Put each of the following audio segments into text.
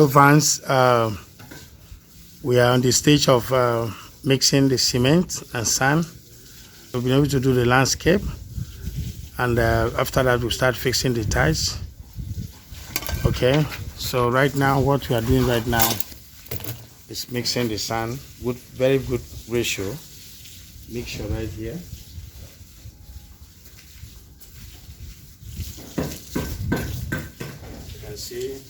Hello, Vance. We are on the stage of mixing the cement and sand. We've been able to do the landscape, and after that, we'll start fixing the tiles. Okay, so right now, what we are doing right now is mixing the sand with very good ratio. Mixture right here. You can see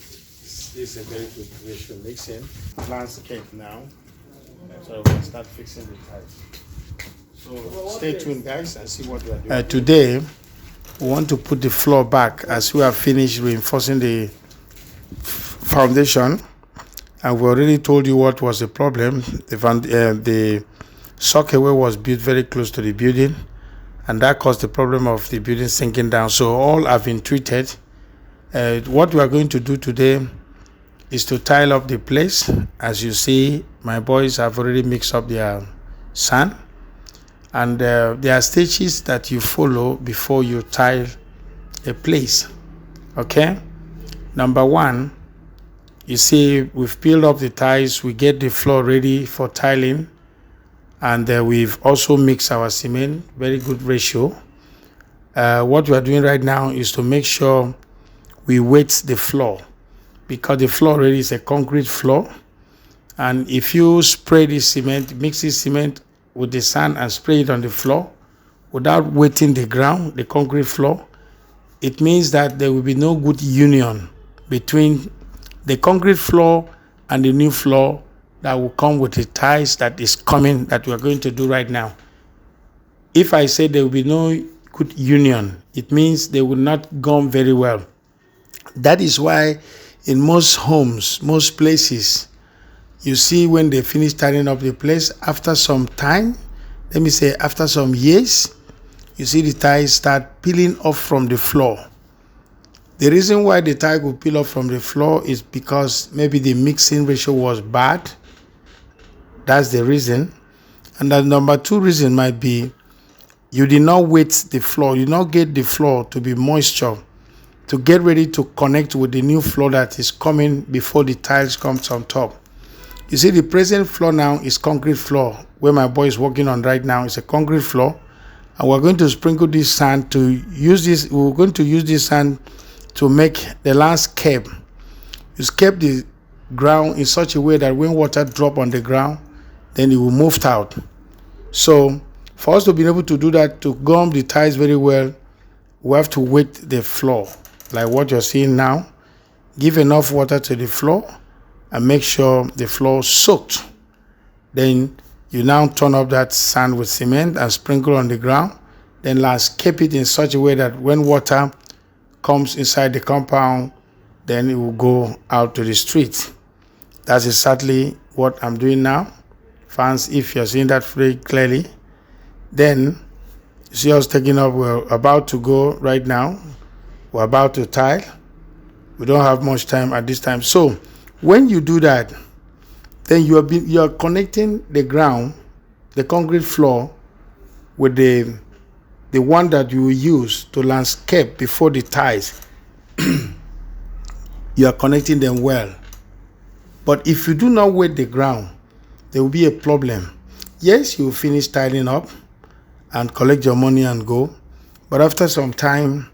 this is a very good ratio mixing. Landscape now. So we'll start fixing the tiles. So stay tuned, guys, and see what we are doing. Today, we want to put the floor back as we have finished reinforcing the foundation. And we already told you what was the problem. The sockaway was built very close to the building, and that caused the problem of the building sinking down. So all have been treated. What we are going to do today is to tile up the place. As you see, my boys have already mixed up their sand, and there are stages that you follow before you tile a place. Okay, number one, you see we've peeled up the tiles, we get the floor ready for tiling, and we've also mixed our cement, very good ratio. What we are doing right now is to make sure we wet the floor, because the floor already is a concrete floor, and if you spray the cement, mix the cement with the sand and spray it on the floor without wetting the ground, the concrete floor, it means that there will be no good union between the concrete floor and the new floor that will come with the tiles that is coming, that we are going to do right now. If I say there will be no good union, it means they will not gum very well. That is why in most homes, most places, you see when they finish tidying up the place, after some time, let me say after some years, you see the tiles start peeling off from the floor. The reason why the tile will peel off from the floor is because maybe the mixing ratio was bad. That's the reason. And the number two reason might be you did not wet the floor. You did not get the floor to be moisture, to get ready to connect with the new floor that is coming before the tiles comes on top. You see, the present floor now is concrete floor. Where my boy is working on right now is a concrete floor. And we're going to sprinkle this sand to use this. We're going to use this sand to make the landscape. You scape the ground in such a way that when water drop on the ground, then it will move out. So for us to be able to do that, to gum the tiles very well, we have to wet the floor like what you're seeing now. Give enough water to the floor and make sure the floor soaked. Then you now turn up that sand with cement and sprinkle on the ground. Then landscape it in such a way that when water comes inside the compound, then it will go out to the street. That's exactly what I'm doing now. Fans, if you're seeing that very clearly, then you see us taking up. We're about to go right now. We're about to tile. We don't have much time at this time. So when you do that, then you are connecting the ground, the concrete floor, with the one that you will use to landscape before the tiles. You are connecting them well. But if you do not wet the ground, there will be a problem. Yes, you will finish tiling up and collect your money and go. But after some time,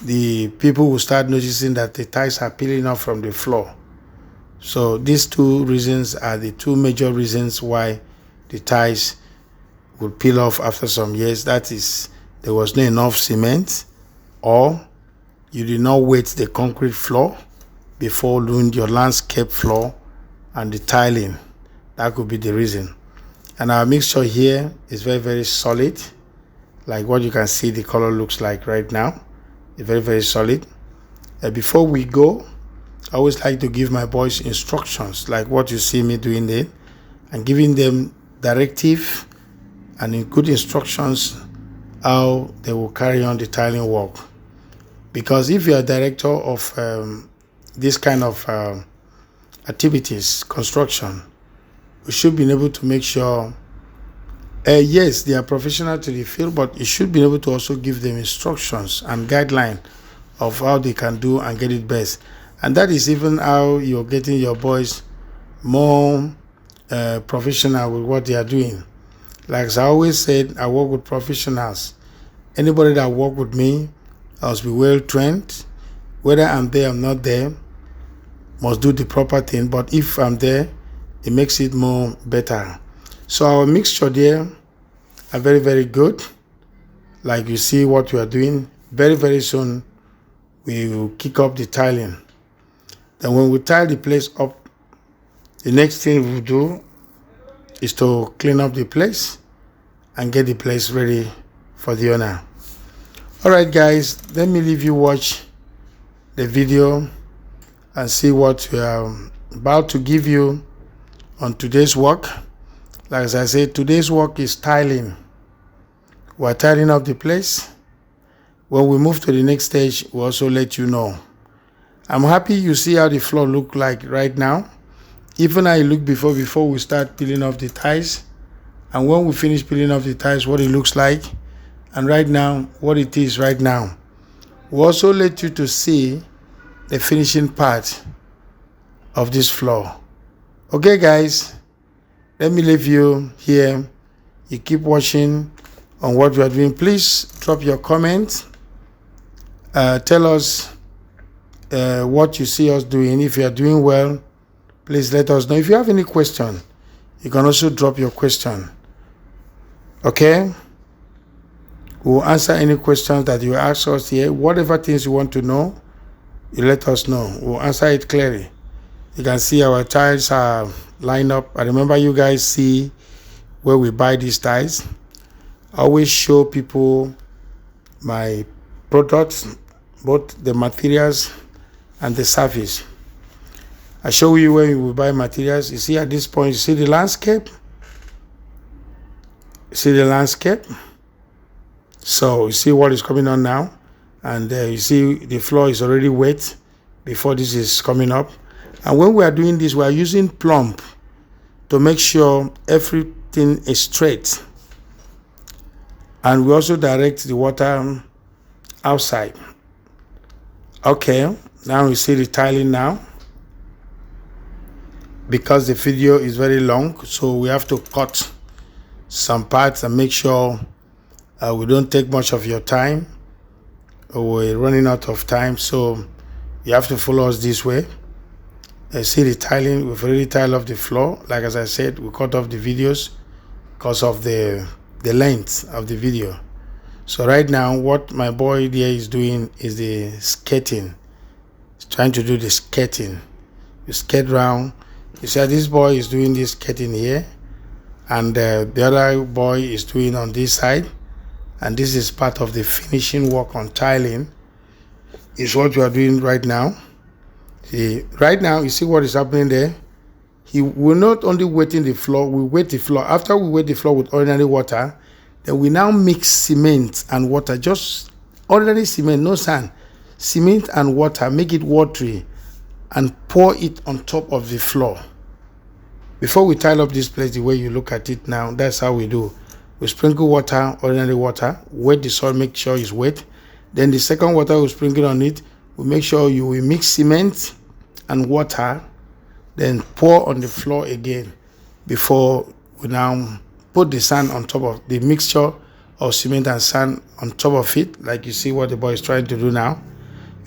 the people will start noticing that the tiles are peeling off from the floor. So these two reasons are the two major reasons why the tiles will peel off after some years. That is, there was not enough cement, or you did not wet the concrete floor before doing your landscape floor and the tiling. That could be the reason. And our mixture here is very, very solid. Like what you can see the color looks like right now. It's very, very solid. Before we go, I always like to give my boys instructions like what you see me doing there, and giving them directive and good instructions how they will carry on the tiling work. Because if you're a director of this kind of activities, construction, we should be able to make sure, yes, they are professional to the field, but you should be able to also give them instructions and guidelines of how they can do and get it best. And that is even how you're getting your boys more professional with what they are doing. Like as I always said, I work with professionals. Anybody that work with me must be well trained. Whether I'm there or not there, must do the proper thing. But if I'm there, it makes it more better. So our mixture there are very, very good. Like you see what we are doing. Very, very soon we will kick up the tiling. Then when we tile the place up, the next thing we'll do is to clean up the place and get the place ready for the owner. Alright guys, let me leave you watch the video and see what we are about to give you on today's work. Like as I said, today's work is tiling. We're tiling up the place. When we move to the next stage, we'll also let you know. I'm happy you see how the floor look like right now. Even how it looked before we start peeling off the tiles. And when we finish peeling off the tiles, what it looks like. And right now, what it is right now. We'll also let you to see the finishing part of this floor. Okay guys, let me leave you here. You keep watching on what we are doing. Please drop your comments. Tell us what you see us doing. If you are doing well, please let us know. If you have any question, you can also drop your question. Okay? We'll answer any questions that you ask us here. Whatever things you want to know, you let us know. We'll answer it clearly. You can see our tiles are lined up. I remember you guys see where we buy these tiles. I always show people my products, both the materials and the service. I show you where you will buy materials. You see at this point, you see the landscape? See the landscape? So you see what is coming on now, and you see the floor is already wet before this is coming up. And when we are doing this, we are using plumb to make sure everything is straight. And we also direct the water outside. Okay, now we see the tiling now. Because the video is very long, so we have to cut some parts and make sure we don't take much of your time. We're running out of time, so you have to follow us this way. See the tiling, we've already tiled off the floor. Like as I said, we cut off the videos because of the length of the video. So right now, what my boy there is doing is the skating. He's trying to do the skating. You skate round. You see this boy is doing this skating here, and the other boy is doing on this side. And this is part of the finishing work on tiling. Is what we are doing right now. See, right now, you see what is happening there? He will not only wetting the floor, we wet the floor. After we wet the floor with ordinary water, then we now mix cement and water. Just ordinary cement, no sand. Cement and water, make it watery, and pour it on top of the floor. Before we tile up this place, the way you look at it now, that's how we do. We sprinkle water, ordinary water, wet the soil, make sure it's wet. Then the second water we sprinkle on it, we make sure you will mix cement and water, then pour on the floor again before we now put the sand on top of the mixture of cement and sand on top of it, like you see what the boy is trying to do now.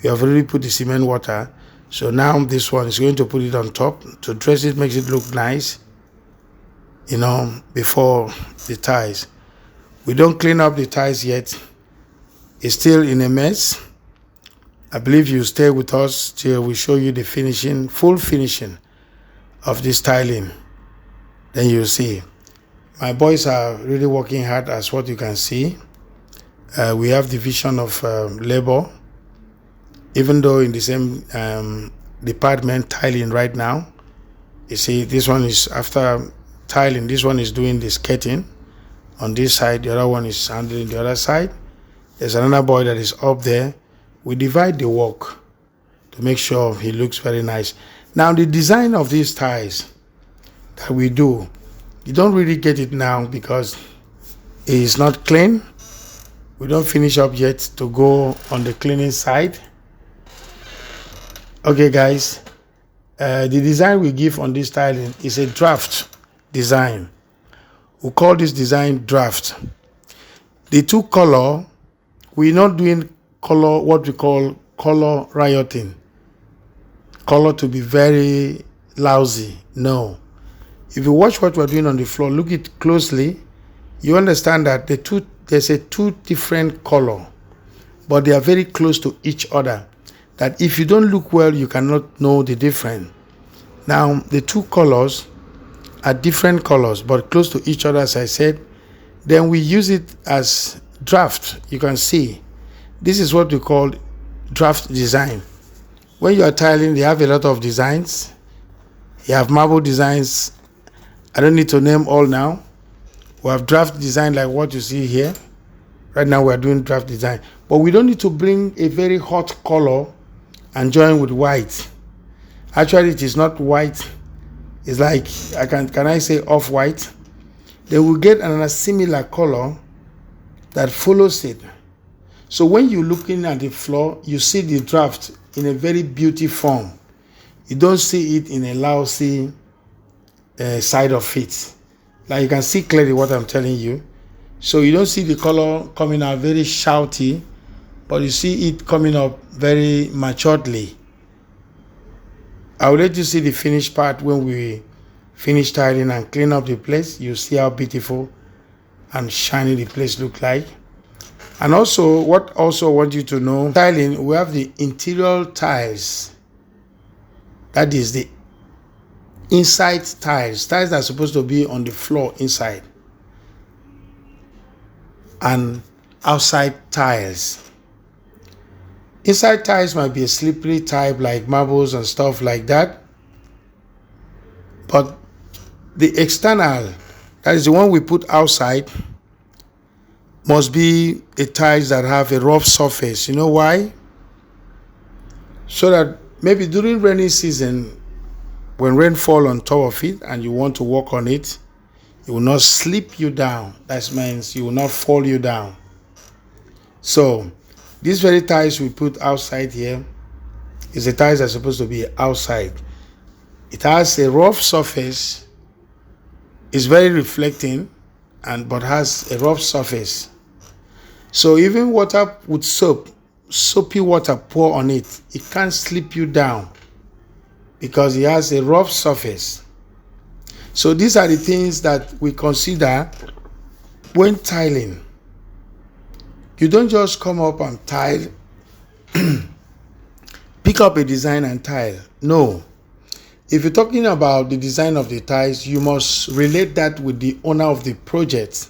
We have already put the cement water, so now this one is going to put it on top to dress it, makes it look nice, you know, before the tiles. We don't clean up the tiles yet. It's still in a mess. I believe you stay with us till we show you the finishing, full finishing of this tiling. Then you'll see. My boys are really working hard, as what you can see. We have division of labor, even though in the same department, tiling right now. You see, this one is after tiling, this one is doing the skating on this side, the other one is handling the other side. There's another boy that is up there. We divide the work to make sure he looks very nice. Now the design of these tiles that we do, you don't really get it now because it is not clean. We don't finish up yet to go on the cleaning side. Okay, guys, the design we give on this tiling is a draft design. We call this design draft. The two color, we're not doing color, what we call color rioting. Color to be very lousy. No. If you watch what we're doing on the floor, look it closely, you understand that there's a two different color, but they are very close to each other. That if you don't look well, you cannot know the difference. Now, the two colors are different colors, but close to each other, as I said. Then we use it as draft. You can see, this is what we call draft design. When you are tiling, they have a lot of designs. You have marble designs. I don't need to name all now. We have draft design like what you see here. Right now we are doing draft design. But we don't need to bring a very hot color and join with white. Actually, it is not white. It's like, can I say off-white? Then we'll get another similar color that follows it. So when you're looking at the floor, you see the draft in a very beautiful form. You don't see it in a lousy side of it. Like you can see clearly what I'm telling you. So you don't see the color coming out very shouty, but you see it coming up very maturely. I'll let you see the finished part when we finish tiling and clean up the place. You see how beautiful and shiny the place look like. And also, what also I want you to know, tiling, we have the interior tiles. That is the inside tiles that are supposed to be on the floor inside, and outside tiles. Inside tiles might be a slippery type like marbles and stuff like that, but the external, that is the one we put outside, must be a tiles that have a rough surface. You know why? So that maybe during rainy season, when rain fall on top of it and you want to walk on it, it will not slip you down. That means you will not fall you down. So these very tiles we put outside here is the tiles that are supposed to be outside. It has a rough surface. It's very reflecting, but has a rough surface. So even water with soapy water pour on it, it can't slip you down because it has a rough surface. So these are the things that we consider when tiling. You don't just come up and tile, pick up a design and tile. No. If you're talking about the design of the tiles, you must relate that with the owner of the project.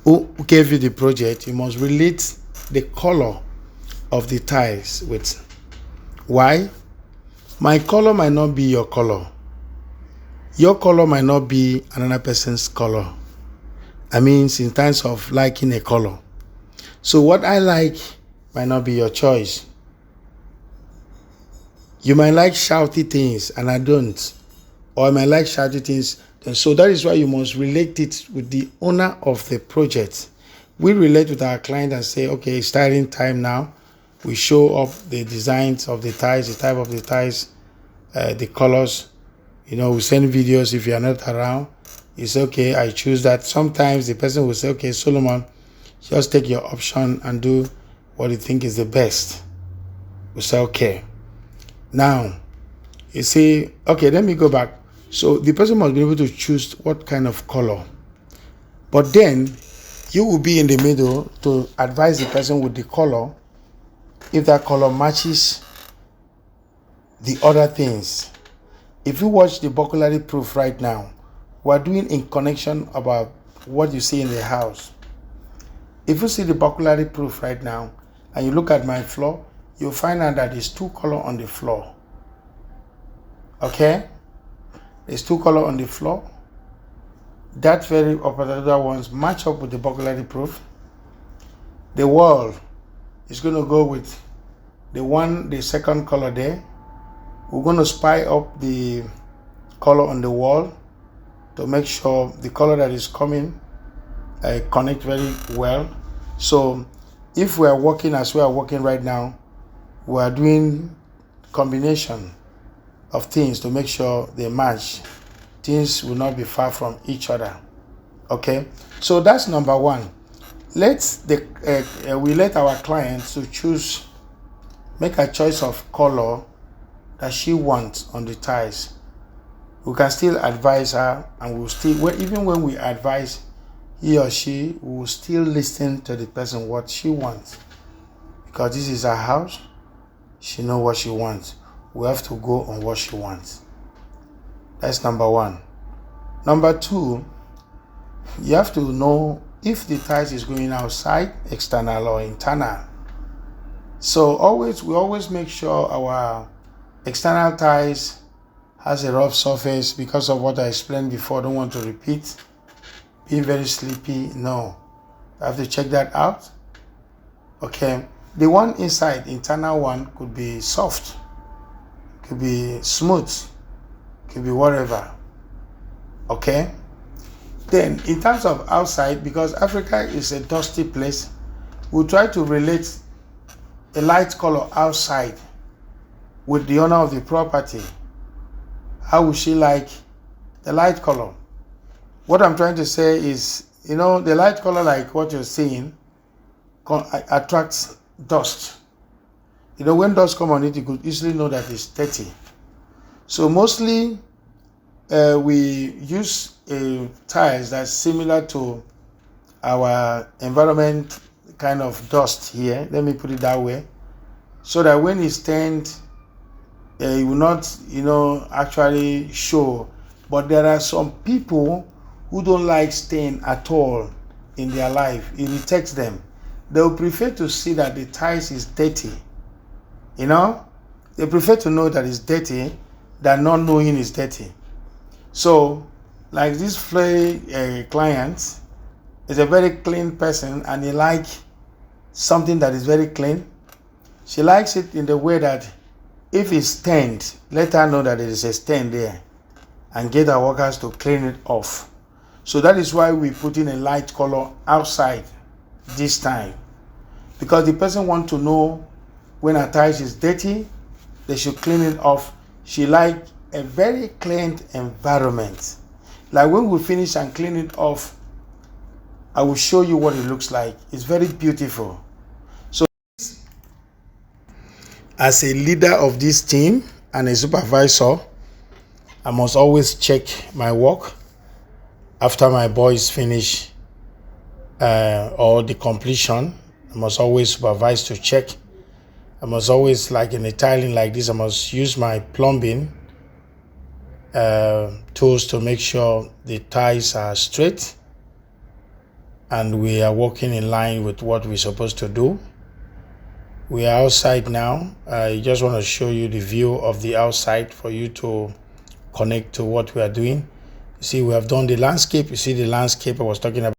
Who gave you the project? You must relate the color of the tiles with. Why? My color might not be your color. Your color might not be another person's color. I mean, in terms of liking a color. So what I like might not be your choice. You might like shouty things and I don't. Or I might like shouty things. And so that is why you must relate it with the owner of the project. We relate with our client and say, okay, it's tiling time now. We show up the designs of the tiles, the type of the tiles, the colors. You know, we send videos if you are not around. You say, okay, I choose that. Sometimes the person will say, okay, Solomon, just take your option and do what you think is the best. We say, okay. Now, you say, okay, let me go back. So the person must be able to choose what kind of color. But then you will be in the middle to advise the person with the color if that color matches the other things. If you watch the burglary proof right now, we're doing in connection about what you see in the house. If you see the burglary proof right now and you look at my floor, you'll find out that there's two colors on the floor. Okay? There's two colors on the floor. That very other ones match up with the burglary proof. The wall is going to go with the second color there. We're going to spy up the color on the wall to make sure the color that is coming connect very well. So if we are working as we are working right now, we are doing combination of things to make sure they match. Things will not be far from each other. Okay, so that's number one. We let our clients to choose, make a choice of color that she wants on the ties. We can still advise her, and we'll still, even when we advise he or she, will still listen to the person what she wants, because this is her house. She knows what she wants. We have to go on what she wants. That's number one. Number two, you have to know if the ties is going outside, external or internal. So we always make sure our external ties has a rough surface, because of what I explained before. I don't want to repeat. Being very sleepy, no. I have to check that out. Okay. The one inside, internal one, could be soft, could be smooth, could be whatever. Okay. Then in terms of outside, because Africa is a dusty place, we'll try to relate a light color outside with the owner of the property. How would she like the light color? What I'm trying to say is, the light color, like what you're seeing, attracts dust. When dust come on it, you could easily know that it's dirty. So mostly we use tiles that's similar to our environment kind of dust here. Let me put it that way, so that when it's stained, it will not, actually show. But there are some people who don't like stain at all in their life. It irritates them. They will prefer to see that the tiles is dirty. They prefer to know that it's dirty than not knowing it's dirty. So, like this client is a very clean person, and he likes something that is very clean. She likes it in the way that if it's stained, let her know that there is a stain there, and get our workers to clean it off. So that is why we put in a light color outside this time, because the person wants to know when her tiles is dirty, they should clean it off. She likes a very clean environment. Like when we finish and clean it off, I will show you what it looks like. It's very beautiful. So as a leader of this team and a supervisor, I must always check my work after my boys finish or the completion. I must always supervise to check. I must always, like in a tiling like this, I must use my plumbing tools to make sure the ties are straight and we are working in line with what we're supposed to do. We are outside now. I just want to show you the view of the outside for you to connect to what we are doing. You see, we have done the landscape. You see the landscape I was talking about.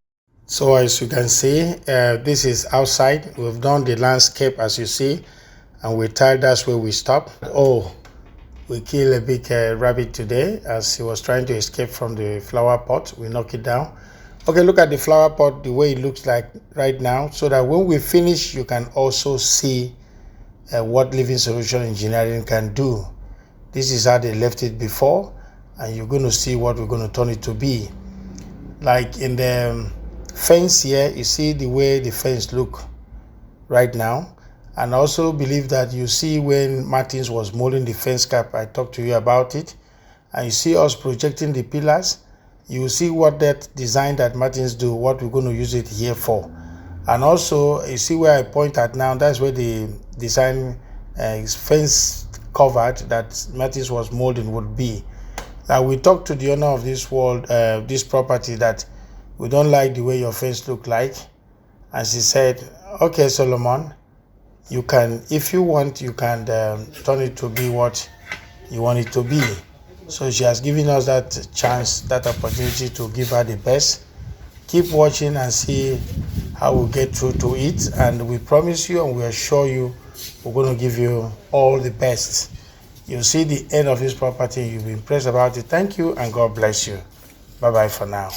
So as you can see, this is outside. We've done the landscape, as you see, and we tiled. That's where we stop. Oh, we killed a big rabbit today as he was trying to escape from the flower pot. We knock it down. Okay, look at the flower pot, the way it looks like right now, so that when we finish, you can also see what Living Solution Engineering can do. This is how they left it before, and you're going to see what we're going to turn it to be. Like in the fence here, you see the way the fence look right now. And also believe that you see when Martins was molding the fence cap, I talked to you about it, and you see us projecting the pillars. You see what that design that Martins do, what we're going to use it here for. And also you see where I point at now, that's where the design fence covered that Martins was molding would be. Now we talked to the owner of this this property, that we don't like the way your fence look like, and she said, okay, Solomon, you can, if you want, you can turn it to be what you want it to be. So she has given us that chance, that opportunity to give her the best. Keep watching and see how we get through to it, and we promise you and we assure you we're going to give you all the best. You'll see the end of this property, you'll be impressed about it. Thank you and God bless you. Bye bye for now.